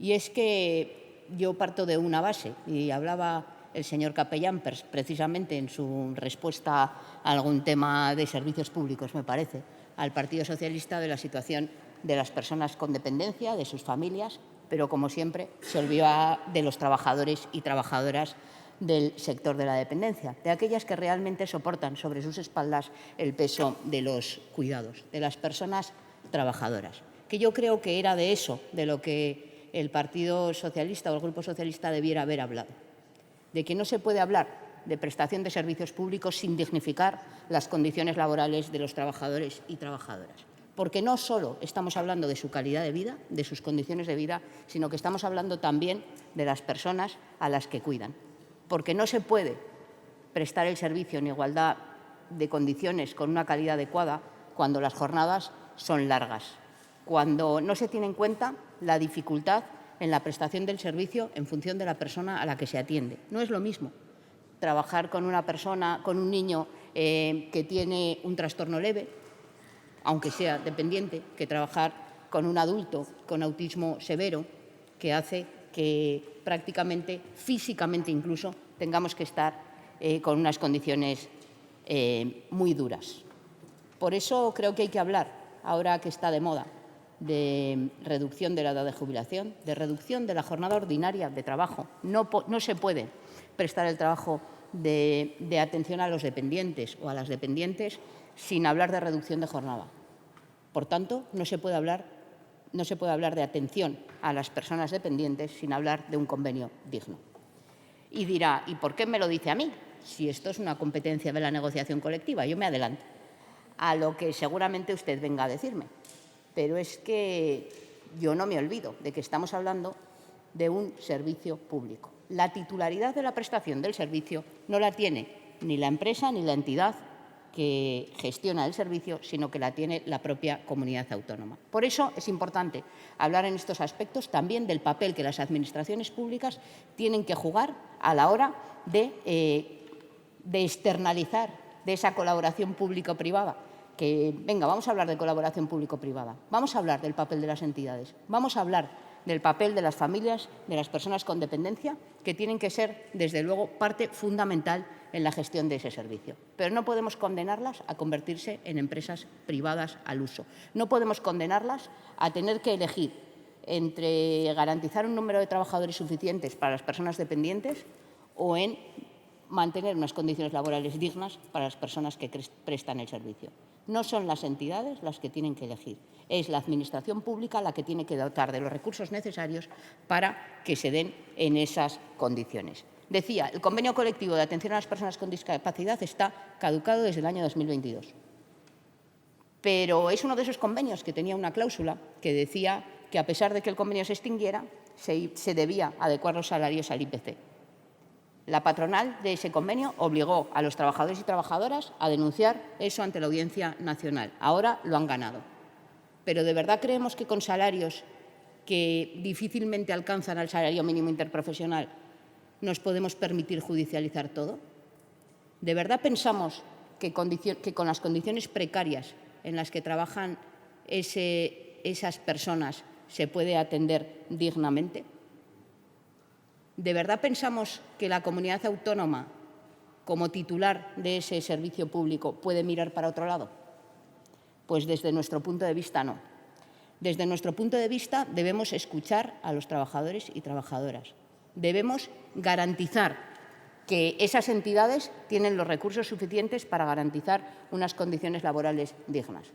Y es que yo parto de una base, y hablaba el señor capellán precisamente en su respuesta a algún tema de servicios públicos, me parece, al Partido Socialista, de la situación de las personas con dependencia, de sus familias, pero como siempre se olvida de los trabajadores y trabajadoras del sector de la dependencia, de aquellas que realmente soportan sobre sus espaldas el peso de los cuidados, de las personas trabajadoras. Que yo creo que era de eso de lo que el Partido Socialista o el Grupo Socialista debiera haber hablado, de que no se puede hablar de prestación de servicios públicos sin dignificar las condiciones laborales de los trabajadores y trabajadoras. Porque no solo estamos hablando de su calidad de vida, de sus condiciones de vida, sino que estamos hablando también de las personas a las que cuidan. Porque no se puede prestar el servicio en igualdad de condiciones con una calidad adecuada cuando las jornadas son largas, cuando no se tiene en cuenta la dificultad en la prestación del servicio en función de la persona a la que se atiende. No es lo mismo trabajar con una persona, con un niño que tiene un trastorno leve, aunque sea dependiente, que trabajar con un adulto con autismo severo, que hace que prácticamente, físicamente incluso, tengamos que estar con unas condiciones muy duras. Por eso creo que hay que hablar, ahora que está de moda, de reducción de la edad de jubilación, de reducción de la jornada ordinaria de trabajo. No se puede prestar el trabajo de atención a los dependientes o a las dependientes sin hablar de reducción de jornada. Por tanto, no se puede hablar de atención a las personas dependientes sin hablar de un convenio digno. Y dirá, ¿y por qué me lo dice a mí? Si esto es una competencia de la negociación colectiva. Yo me adelanto a lo que seguramente usted venga a decirme. Pero es que yo no me olvido de que estamos hablando de un servicio público. La titularidad de la prestación del servicio no la tiene ni la empresa ni la entidad que gestiona el servicio, sino que la tiene la propia comunidad autónoma. Por eso es importante hablar en estos aspectos también del papel que las administraciones públicas tienen que jugar a la hora de externalizar de esa colaboración público-privada. Que, venga, vamos a hablar de colaboración público-privada, vamos a hablar del papel de las entidades, vamos a hablar del papel de las familias, de las personas con dependencia, que tienen que ser, desde luego, parte fundamental en la gestión de ese servicio. Pero no podemos condenarlas a convertirse en empresas privadas al uso. No podemos condenarlas a tener que elegir entre garantizar un número de trabajadores suficientes para las personas dependientes o en mantener unas condiciones laborales dignas para las personas que prestan el servicio. No son las entidades las que tienen que elegir, es la Administración pública la que tiene que dotar de los recursos necesarios para que se den en esas condiciones. Decía, el convenio colectivo de atención a las personas con discapacidad está caducado desde el año 2022. Pero es uno de esos convenios que tenía una cláusula que decía que, a pesar de que el convenio se extinguiera, se debía adecuar los salarios al IPC. La patronal de ese convenio obligó a los trabajadores y trabajadoras a denunciar eso ante la Audiencia Nacional. Ahora lo han ganado. Pero ¿de verdad creemos que con salarios que difícilmente alcanzan al salario mínimo interprofesional nos podemos permitir judicializar todo? ¿De verdad pensamos que con las condiciones precarias en las que trabajan esas personas se puede atender dignamente? ¿De verdad pensamos que la comunidad autónoma, como titular de ese servicio público, puede mirar para otro lado? Pues desde nuestro punto de vista no. Desde nuestro punto de vista debemos escuchar a los trabajadores y trabajadoras. Debemos garantizar que esas entidades tienen los recursos suficientes para garantizar unas condiciones laborales dignas.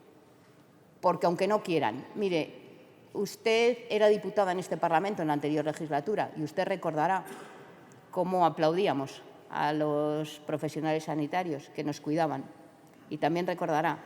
Porque aunque no quieran, mire, usted era diputada en este Parlamento en la anterior legislatura y usted recordará cómo aplaudíamos a los profesionales sanitarios que nos cuidaban. Y también recordará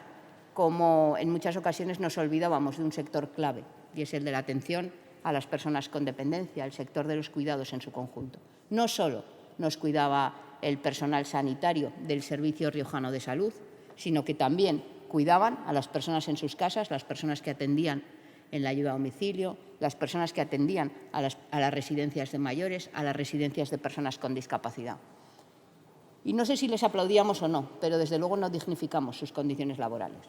cómo en muchas ocasiones nos olvidábamos de un sector clave, y es el de la atención a las personas con dependencia, el sector de los cuidados en su conjunto. No solo nos cuidaba el personal sanitario del Servicio Riojano de Salud, sino que también cuidaban a las personas en sus casas, las personas que atendían en la ayuda a domicilio, las personas que atendían a las residencias de mayores, a las residencias de personas con discapacidad. Y no sé si les aplaudíamos o no, pero desde luego no dignificamos sus condiciones laborales.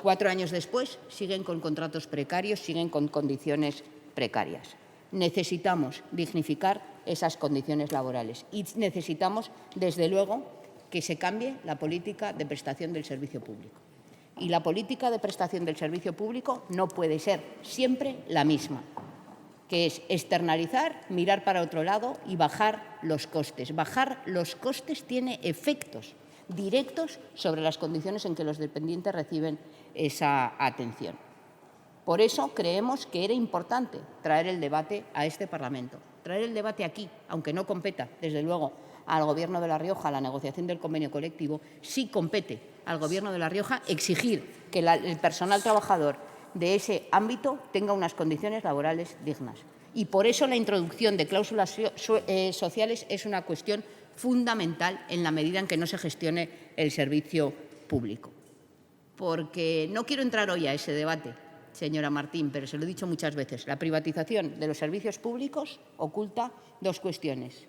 4 años después siguen con contratos precarios, siguen con condiciones precarias. Necesitamos dignificar esas condiciones laborales y necesitamos, desde luego, que se cambie la política de prestación del servicio público. Y la política de prestación del servicio público no puede ser siempre la misma, que es externalizar, mirar para otro lado y bajar los costes. Bajar los costes tiene efectos directos sobre las condiciones en que los dependientes reciben esa atención. Por eso creemos que era importante traer el debate a este Parlamento, traer el debate aquí, aunque no competa, desde luego, al Gobierno de La Rioja la negociación del convenio colectivo, sí compete al Gobierno de La Rioja exigir que el personal trabajador de ese ámbito tenga unas condiciones laborales dignas. Y por eso la introducción de cláusulas sociales es una cuestión fundamental en la medida en que no se gestione el servicio público. Porque no quiero entrar hoy a ese debate, señora Martín, pero se lo he dicho muchas veces. La privatización de los servicios públicos oculta dos cuestiones: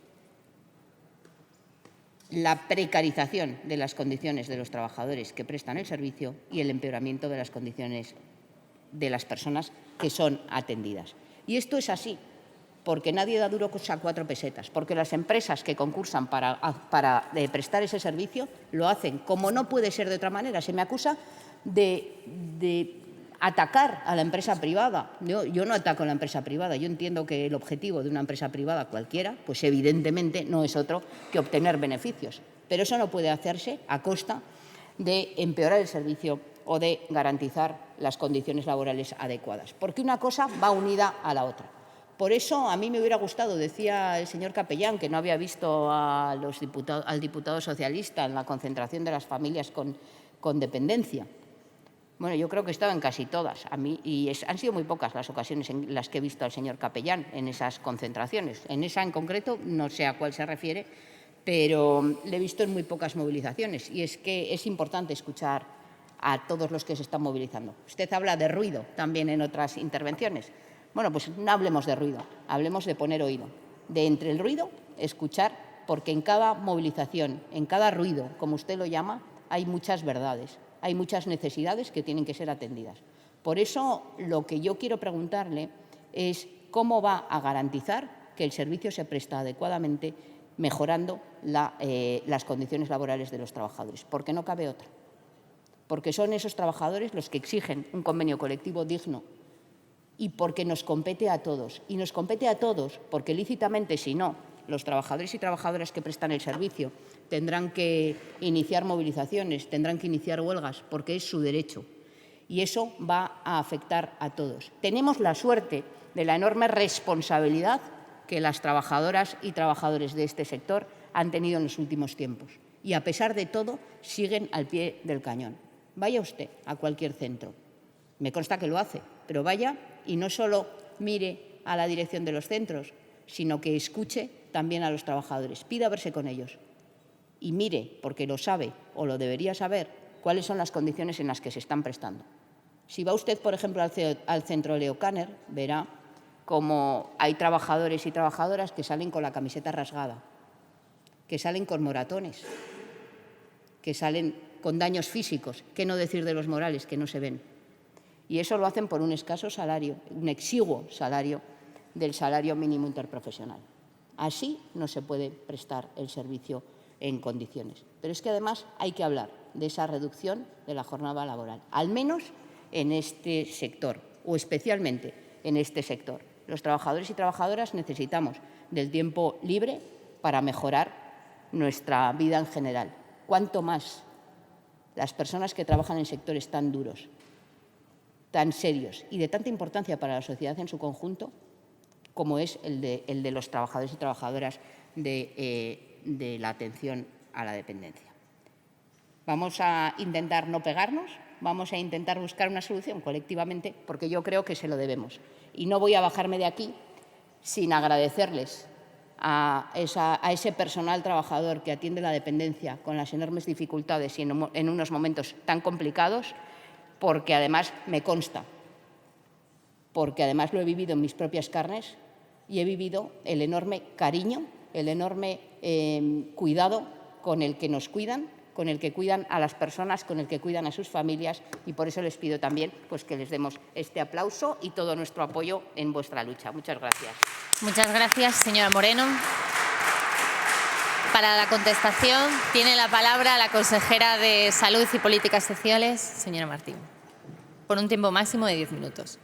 la precarización de las condiciones de los trabajadores que prestan el servicio y el empeoramiento de las condiciones de las personas que son atendidas. Y esto es así, porque nadie da duro a 4 pesetas, porque las empresas que concursan para prestar ese servicio lo hacen como no puede ser de otra manera. Se me acusa de atacar a la empresa privada. Yo no ataco a la empresa privada. Yo entiendo que el objetivo de una empresa privada cualquiera, pues evidentemente no es otro que obtener beneficios. Pero eso no puede hacerse a costa de empeorar el servicio o de garantizar las condiciones laborales adecuadas, porque una cosa va unida a la otra. Por eso a mí me hubiera gustado, decía el señor Capellán, que no había visto al diputado socialista en la concentración de las familias con dependencia. Bueno, yo creo que he estado en casi todas, han sido muy pocas las ocasiones en las que he visto al señor Capellán en esas concentraciones. En esa en concreto, no sé a cuál se refiere, pero le he visto en muy pocas movilizaciones. Y es que es importante escuchar a todos los que se están movilizando. Usted habla de ruido también en otras intervenciones. Bueno, pues no hablemos de ruido, hablemos de poner oído. De entre el ruido, escuchar, porque en cada movilización, en cada ruido, como usted lo llama, hay muchas verdades, hay muchas necesidades que tienen que ser atendidas. Por eso, lo que yo quiero preguntarle es cómo va a garantizar que el servicio se presta adecuadamente, mejorando las condiciones laborales de los trabajadores, porque no cabe otra. Porque son esos trabajadores los que exigen un convenio colectivo digno y porque nos compete a todos. Y nos compete a todos porque lícitamente, si no, los trabajadores y trabajadoras que prestan el servicio tendrán que iniciar movilizaciones, tendrán que iniciar huelgas, porque es su derecho. Y eso va a afectar a todos. Tenemos la suerte de la enorme responsabilidad que las trabajadoras y trabajadores de este sector han tenido en los últimos tiempos. Y a pesar de todo, siguen al pie del cañón. Vaya usted a cualquier centro. Me consta que lo hace, pero vaya y no solo mire a la dirección de los centros, sino que escuche también a los trabajadores. Pida verse con ellos y mire, porque lo sabe o lo debería saber, cuáles son las condiciones en las que se están prestando. Si va usted, por ejemplo, al centro Leo Kanner, verá cómo hay trabajadores y trabajadoras que salen con la camiseta rasgada, que salen con moratones, que salen con daños físicos, qué no decir de los morales que no se ven. Y eso lo hacen por un escaso salario, un exiguo salario del salario mínimo interprofesional. Así no se puede prestar el servicio en condiciones. Pero es que además hay que hablar de esa reducción de la jornada laboral, al menos en este sector o especialmente en este sector. Los trabajadores y trabajadoras necesitamos del tiempo libre para mejorar nuestra vida en general. Cuanto más las personas que trabajan en sectores tan duros, tan serios y de tanta importancia para la sociedad en su conjunto, como es el de los trabajadores y trabajadoras de la atención a la dependencia. Vamos a intentar no pegarnos, vamos a intentar buscar una solución colectivamente, porque yo creo que se lo debemos. Y no voy a bajarme de aquí sin agradecerles a ese personal trabajador que atiende la dependencia con las enormes dificultades y en unos momentos tan complicados, porque además me consta, porque además lo he vivido en mis propias carnes y he vivido el enorme cariño, el enorme cuidado con el que nos cuidan con el que cuidan a las personas, con el que cuidan a sus familias, y por eso les pido también pues, que les demos este aplauso y todo nuestro apoyo en vuestra lucha. Muchas gracias. Muchas gracias, señora Moreno. Para la contestación tiene la palabra la consejera de Salud y Políticas Sociales, señora Martín, por un tiempo máximo de 10 minutos.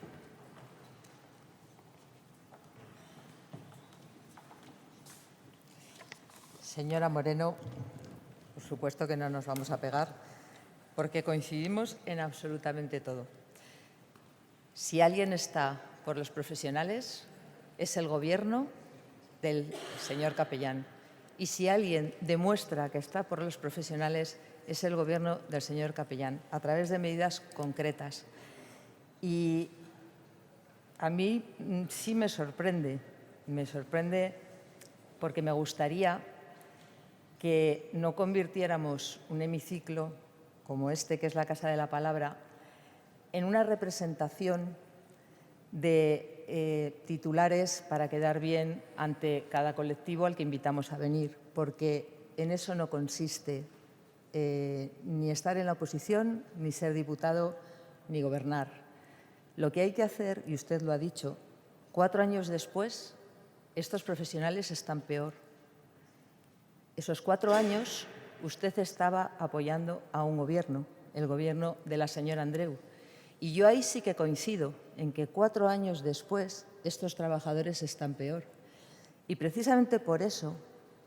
Señora Moreno, por supuesto que no nos vamos a pegar, porque coincidimos en absolutamente todo. Si alguien está por los profesionales, es el Gobierno del señor Capellán. Y si alguien demuestra que está por los profesionales, es el Gobierno del señor Capellán, a través de medidas concretas. Y a mí sí me sorprende porque me gustaría que no convirtiéramos un hemiciclo como este, que es la Casa de la Palabra, en una representación de titulares para quedar bien ante cada colectivo al que invitamos a venir, porque en eso no consiste ni estar en la oposición, ni ser diputado, ni gobernar. Lo que hay que hacer, y usted lo ha dicho, 4 años después, estos profesionales están peor. Esos 4 años usted estaba apoyando a un gobierno, el gobierno de la señora Andreu. Y yo ahí sí que coincido en que 4 años después estos trabajadores están peor. Y precisamente por eso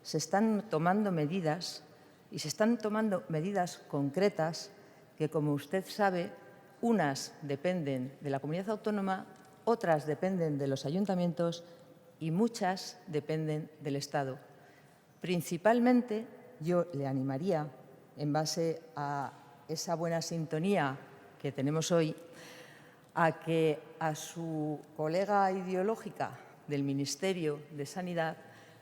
se están tomando medidas, y se están tomando medidas concretas que, como usted sabe, unas dependen de la comunidad autónoma, otras dependen de los ayuntamientos y muchas dependen del Estado. Principalmente, yo le animaría, en base a esa buena sintonía que tenemos hoy, a que a su colega ideológica del Ministerio de Sanidad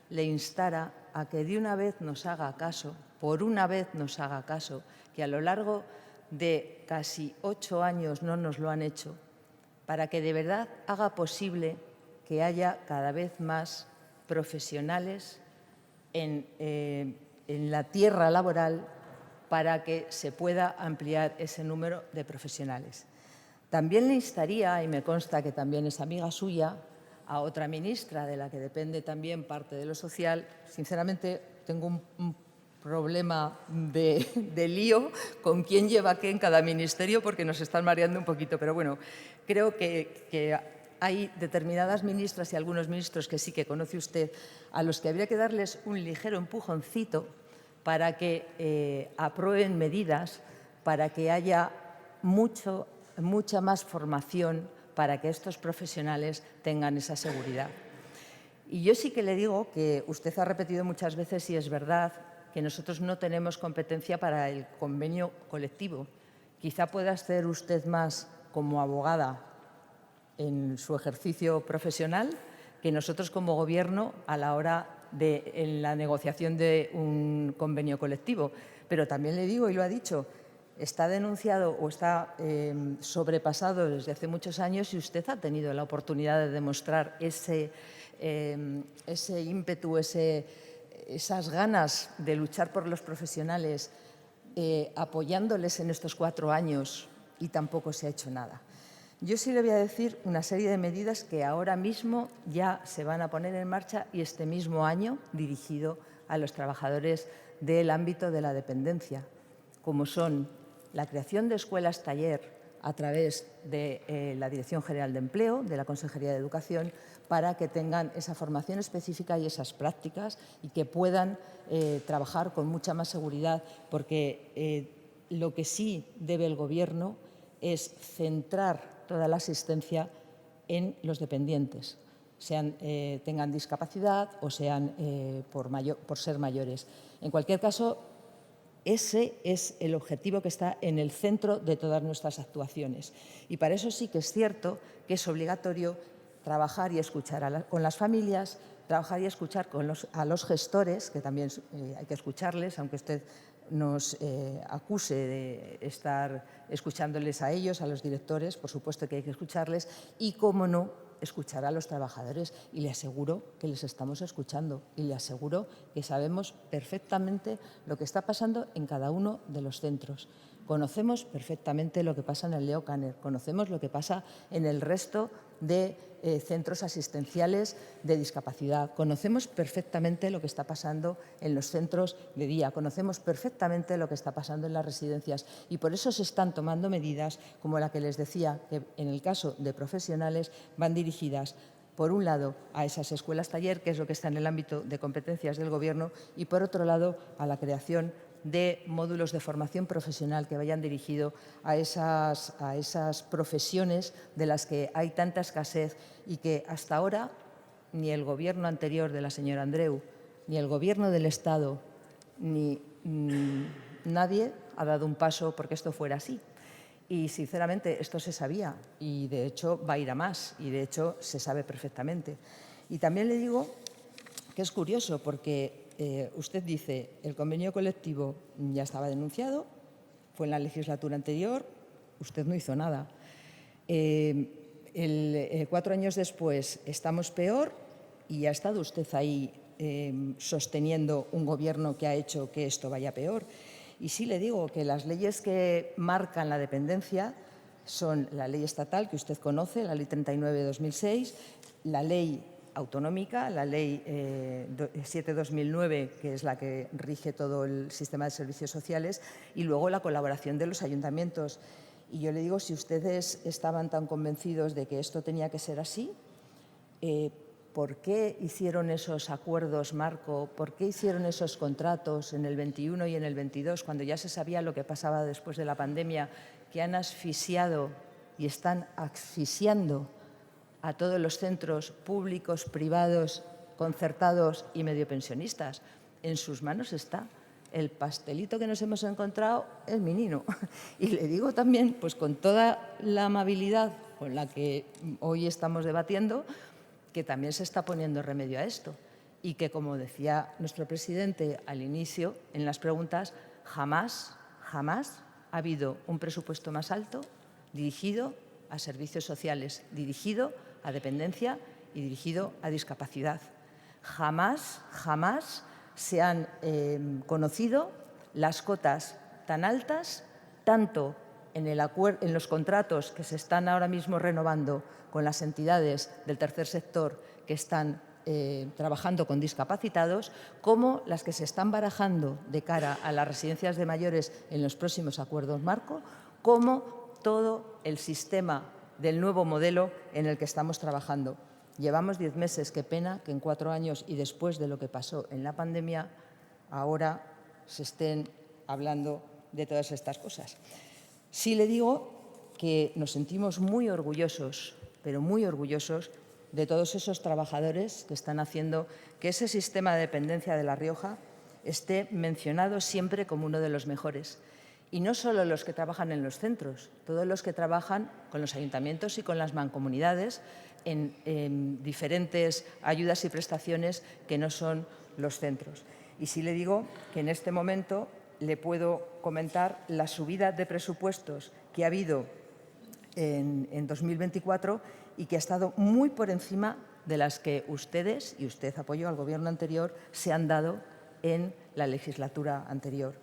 le instara a que de una vez nos haga caso, por una vez nos haga caso, que a lo largo de casi 8 años no nos lo han hecho, para que de verdad haga posible que haya cada vez más profesionales en la tierra laboral, para que se pueda ampliar ese número de profesionales. También le instaría, y me consta que también es amiga suya, a otra ministra de la que depende también parte de lo social. Sinceramente, tengo un problema de lío con quién lleva qué en cada ministerio, porque nos están mareando un poquito. Pero bueno, creo que hay determinadas ministras y algunos ministros que sí que conoce usted, a los que habría que darles un ligero empujoncito para que aprueben medidas, para que haya mucha más formación, para que estos profesionales tengan esa seguridad. Y yo sí que le digo que usted ha repetido muchas veces, y es verdad, que nosotros no tenemos competencia para el convenio colectivo. Quizá pueda ser usted más como abogada en su ejercicio profesional que nosotros como Gobierno a la hora de la negociación de un convenio colectivo. Pero también le digo, y lo ha dicho, está denunciado o está sobrepasado desde hace muchos años, y usted ha tenido la oportunidad de demostrar ese ímpetu, esas ganas de luchar por los profesionales, apoyándoles en estos 4 años, y tampoco se ha hecho nada. Yo sí le voy a decir una serie de medidas que ahora mismo ya se van a poner en marcha, y este mismo año, dirigido a los trabajadores del ámbito de la dependencia, como son la creación de escuelas taller a través de la Dirección General de Empleo, de la Consejería de Educación, para que tengan esa formación específica y esas prácticas, y que puedan trabajar con mucha más seguridad, porque lo que sí debe el Gobierno es centrar toda la asistencia en los dependientes, tengan discapacidad o sean por ser mayores. En cualquier caso, ese es el objetivo que está en el centro de todas nuestras actuaciones. Y para eso sí que es cierto que es obligatorio trabajar y escuchar con las familias, trabajar y escuchar a los gestores, que también hay que escucharles, aunque usted nos acuse de estar escuchándoles a ellos, a los directores. Por supuesto que hay que escucharles, y, cómo no, escuchar a los trabajadores y le aseguro que les estamos escuchando y le aseguro que sabemos perfectamente lo que está pasando en cada uno de los centros. Conocemos perfectamente lo que pasa en el Leo Kanner, conocemos lo que pasa en el resto de centros asistenciales de discapacidad, conocemos perfectamente lo que está pasando en los centros de día, conocemos perfectamente lo que está pasando en las residencias y por eso se están tomando medidas como la que les decía, que en el caso de profesionales van dirigidas por un lado a esas escuelas taller, que es lo que está en el ámbito de competencias del Gobierno, y por otro lado a la creación de módulos de formación profesional que vayan dirigidos a esas profesiones de las que hay tanta escasez y que hasta ahora ni el Gobierno anterior de la señora Andreu, ni el Gobierno del Estado, ni nadie ha dado un paso porque esto fuera así. Y, sinceramente, esto se sabía y, de hecho, va a ir a más y, de hecho, se sabe perfectamente. Y también le digo que es curioso porque usted dice el convenio colectivo ya estaba denunciado, fue en la legislatura anterior, usted no hizo nada. 4 años después estamos peor y ha estado usted ahí sosteniendo un Gobierno que ha hecho que esto vaya peor. Y sí le digo que las leyes que marcan la dependencia son la ley estatal, que usted conoce, la Ley 39 de 2006, la ley autonómica, la Ley 7/2009, que es la que rige todo el sistema de servicios sociales, y luego la colaboración de los ayuntamientos. Y yo le digo, si ustedes estaban tan convencidos de que esto tenía que ser así, ¿por qué hicieron esos acuerdos marco? ¿Por qué hicieron esos contratos en el 21 y en el 22, cuando ya se sabía lo que pasaba después de la pandemia, que han asfixiado y están asfixiando a todos los centros públicos, privados, concertados y mediopensionistas? En sus manos está. El pastelito que nos hemos encontrado es minino. Y le digo también, pues con toda la amabilidad con la que hoy estamos debatiendo, que también se está poniendo remedio a esto y que, como decía nuestro presidente al inicio, en las preguntas, jamás ha habido un presupuesto más alto dirigido a servicios sociales, dirigido a dependencia y dirigido a discapacidad. Jamás se han conocido las cotas tan altas, tanto en los contratos que se están ahora mismo renovando con las entidades del tercer sector que están trabajando con discapacitados, como las que se están barajando de cara a las residencias de mayores en los próximos acuerdos marco, como todo el sistema del nuevo modelo en el que estamos trabajando. Llevamos 10 meses, qué pena que en 4 años y después de lo que pasó en la pandemia, ahora se estén hablando de todas estas cosas. Sí le digo que nos sentimos muy orgullosos, pero muy orgullosos de todos esos trabajadores que están haciendo que ese sistema de dependencia de La Rioja esté mencionado siempre como uno de los mejores. Y no solo los que trabajan en los centros, todos los que trabajan con los ayuntamientos y con las mancomunidades en diferentes ayudas y prestaciones que no son los centros. Y sí le digo que en este momento le puedo comentar la subida de presupuestos que ha habido en 2024 y que ha estado muy por encima de las que ustedes, y usted apoyó al Gobierno anterior, se han dado en la legislatura anterior.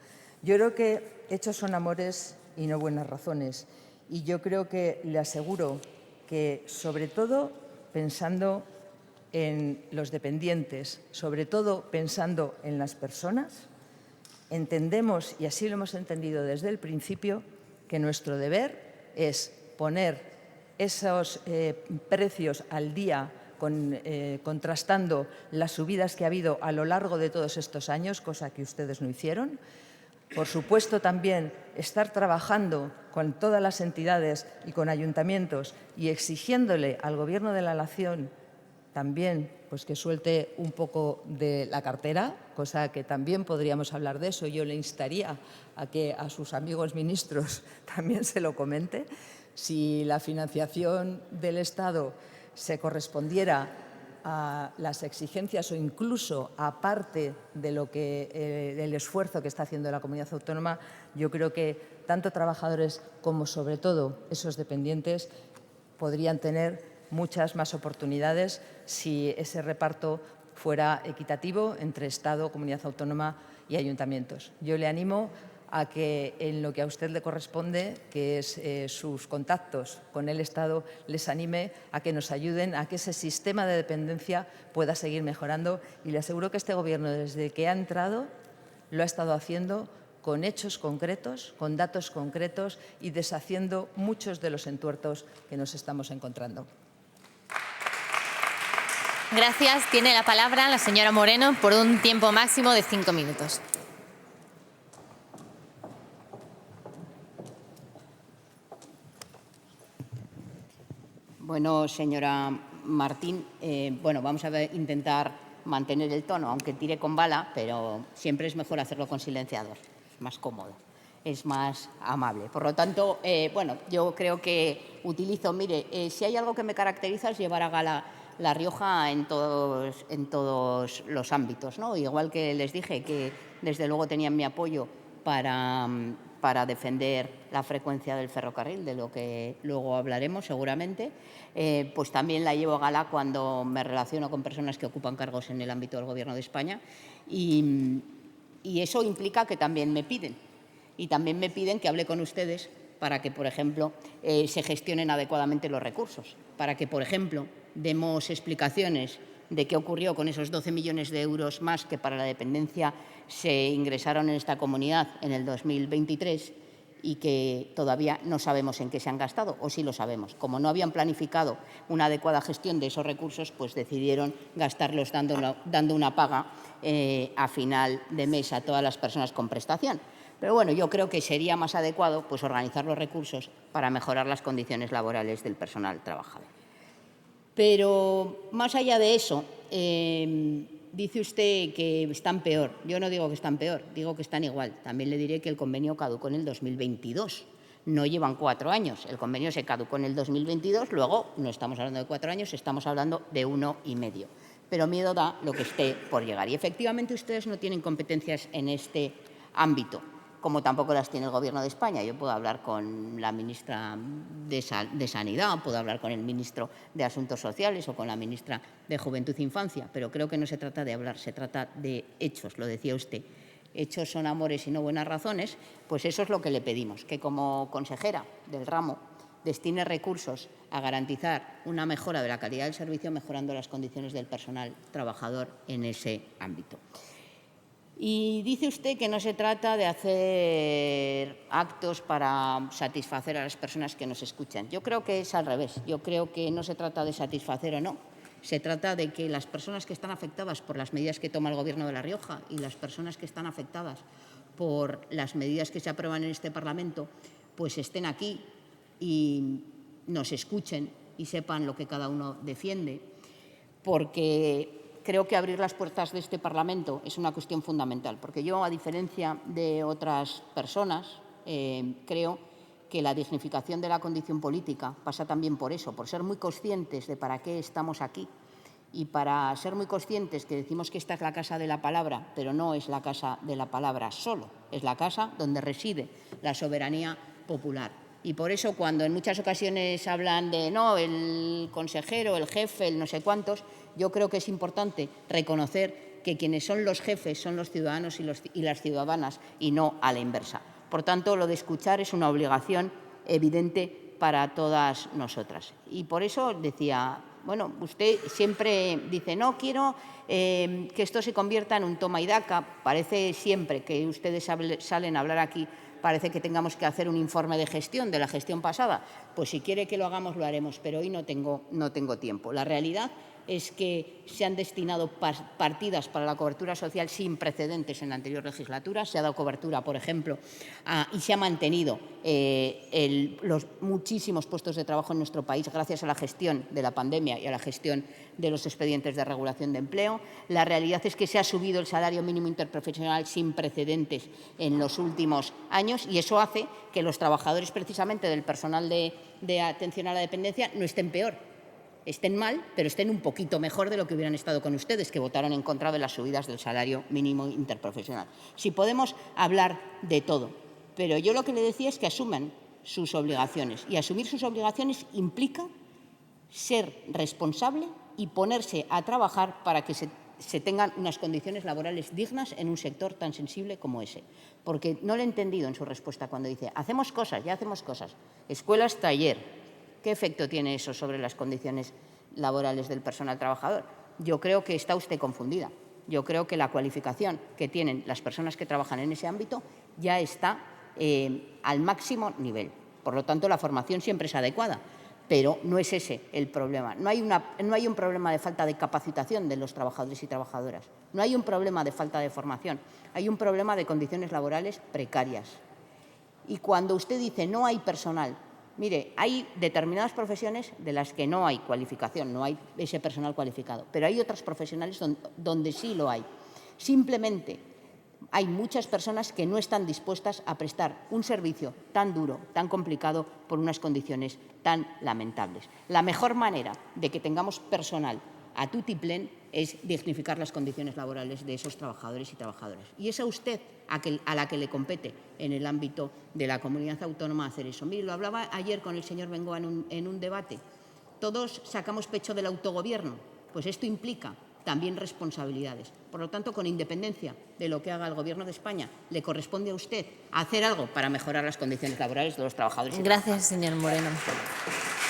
Yo creo que hechos son amores y no buenas razones. Y yo creo que le aseguro que, sobre todo pensando en los dependientes, sobre todo pensando en las personas, entendemos, y así lo hemos entendido desde el principio, que nuestro deber es poner esos precios al día, contrastando las subidas que ha habido a lo largo de todos estos años, cosa que ustedes no hicieron. Por supuesto, también estar trabajando con todas las entidades y con ayuntamientos y exigiéndole al Gobierno de la Nación también pues que suelte un poco de la cartera, cosa que también podríamos hablar de eso. Yo le instaría a que a sus amigos ministros también se lo comente. Si la financiación del Estado se correspondiera a las exigencias o incluso aparte de lo que el esfuerzo que está haciendo la comunidad autónoma, yo creo que tanto trabajadores como, sobre todo, esos dependientes podrían tener muchas más oportunidades si ese reparto fuera equitativo entre Estado, comunidad autónoma y ayuntamientos. Yo le animo a que en lo que a usted le corresponde, que es sus contactos con el Estado, les anime a que nos ayuden a que ese sistema de dependencia pueda seguir mejorando. Y le aseguro que este Gobierno, desde que ha entrado, lo ha estado haciendo con hechos concretos, con datos concretos y deshaciendo muchos de los entuertos que nos estamos encontrando. Gracias. Tiene la palabra la señora Moreno por un tiempo máximo de 5 minutos. Bueno, señora Martín, vamos a intentar mantener el tono, aunque tire con bala, pero siempre es mejor hacerlo con silenciador, es más cómodo, es más amable. Por lo tanto, yo creo que utilizo, si hay algo que me caracteriza es llevar a gala La Rioja en todos los ámbitos, ¿no? Igual que les dije que desde luego tenían mi apoyo para defender la frecuencia del ferrocarril, de lo que luego hablaremos seguramente, pues también la llevo a gala cuando me relaciono con personas que ocupan cargos en el ámbito del Gobierno de España y eso implica que también me piden. Y también me piden que hable con ustedes para que, por ejemplo, se gestionen adecuadamente los recursos, para que, por ejemplo, demos explicaciones de qué ocurrió con esos 12 millones de euros más que para la dependencia se ingresaron en esta comunidad en el 2023 y que todavía no sabemos en qué se han gastado, o sí lo sabemos. Como no habían planificado una adecuada gestión de esos recursos, pues decidieron gastarlos dando una paga a final de mes a todas las personas con prestación. Pero bueno, yo creo que sería más adecuado pues, organizar los recursos para mejorar las condiciones laborales del personal trabajador. Pero más allá de eso, dice usted que están peor. Yo no digo que están peor, digo que están igual. También le diré que el convenio caducó en el 2022. No llevan 4 años. El convenio se caducó en el 2022, luego no estamos hablando de 4 años, estamos hablando de 1 y medio. Pero miedo da lo que esté por llegar. Y efectivamente ustedes no tienen competencias en este ámbito, como tampoco las tiene el Gobierno de España. Yo puedo hablar con la ministra de Sanidad, puedo hablar con el ministro de Asuntos Sociales o con la ministra de Juventud e Infancia, pero creo que no se trata de hablar, se trata de hechos, lo decía usted. Hechos son amores y no buenas razones, pues eso es lo que le pedimos, que como consejera del ramo destine recursos a garantizar una mejora de la calidad del servicio, mejorando las condiciones del personal trabajador en ese ámbito. Y dice usted que no se trata de hacer actos para satisfacer a las personas que nos escuchan. Yo creo que es al revés. Yo creo que no se trata de satisfacer o no. Se trata de que las personas que están afectadas por las medidas que toma el Gobierno de La Rioja y las personas que están afectadas por las medidas que se aprueban en este Parlamento, pues estén aquí y nos escuchen y sepan lo que cada uno defiende, porque creo que abrir las puertas de este Parlamento es una cuestión fundamental, porque yo, a diferencia de otras personas, creo que la dignificación de la condición política pasa también por eso, por ser muy conscientes de para qué estamos aquí y para ser muy conscientes que decimos que esta es la casa de la palabra, pero no es la casa de la palabra solo, es la casa donde reside la soberanía popular. Y por eso, cuando en muchas ocasiones hablan de no, el consejero, el jefe, el no sé cuántos, yo creo que es importante reconocer que quienes son los jefes son los ciudadanos y las ciudadanas y no a la inversa. Por tanto, lo de escuchar es una obligación evidente para todas nosotras. Y por eso decía, bueno, usted siempre dice, no quiero que esto se convierta en un toma y daca. Parece siempre que ustedes salen a hablar aquí, parece que tengamos que hacer un informe de gestión, de la gestión pasada. Pues si quiere que lo hagamos, lo haremos, pero hoy no tengo tiempo. La realidad es que se han destinado partidas para la cobertura social sin precedentes en la anterior legislatura. Se ha dado cobertura, por ejemplo, y se ha mantenido los muchísimos puestos de trabajo en nuestro país gracias a la gestión de la pandemia y a la gestión de los expedientes de regulación de empleo. La realidad es que se ha subido el salario mínimo interprofesional sin precedentes en los últimos años y eso hace que los trabajadores precisamente del personal de atención a la dependencia no estén peor. Estén mal, pero estén un poquito mejor de lo que hubieran estado con ustedes, que votaron en contra de las subidas del salario mínimo interprofesional. Sí, podemos hablar de todo, pero yo lo que le decía es que asuman sus obligaciones. Y asumir sus obligaciones implica ser responsable y ponerse a trabajar para que se tengan unas condiciones laborales dignas en un sector tan sensible como ese. Porque no le he entendido en su respuesta cuando dice hacemos cosas, ya hacemos cosas. Escuelas, taller. ¿Qué efecto tiene eso sobre las condiciones laborales del personal trabajador? Yo creo que está usted confundida. Yo creo que la cualificación que tienen las personas que trabajan en ese ámbito ya está al máximo nivel. Por lo tanto, la formación siempre es adecuada, pero no es ese el problema. No hay un problema de falta de capacitación de los trabajadores y trabajadoras. No hay un problema de falta de formación. Hay un problema de condiciones laborales precarias. Y cuando usted dice no hay personal, mire, hay determinadas profesiones de las que no hay cualificación, no hay ese personal cualificado, pero hay otras profesionales donde sí lo hay. Simplemente hay muchas personas que no están dispuestas a prestar un servicio tan duro, tan complicado, por unas condiciones tan lamentables. La mejor manera de que tengamos personal a tutiplén es dignificar las condiciones laborales de esos trabajadores y trabajadoras. Y es a usted a la que le compete en el ámbito de la comunidad autónoma hacer eso. Mire, lo hablaba ayer con el señor Bengoa en un debate. Todos sacamos pecho del autogobierno, pues esto implica también responsabilidades. Por lo tanto, con independencia de lo que haga el Gobierno de España, le corresponde a usted hacer algo para mejorar las condiciones laborales de los trabajadores. Gracias, señor Moreno.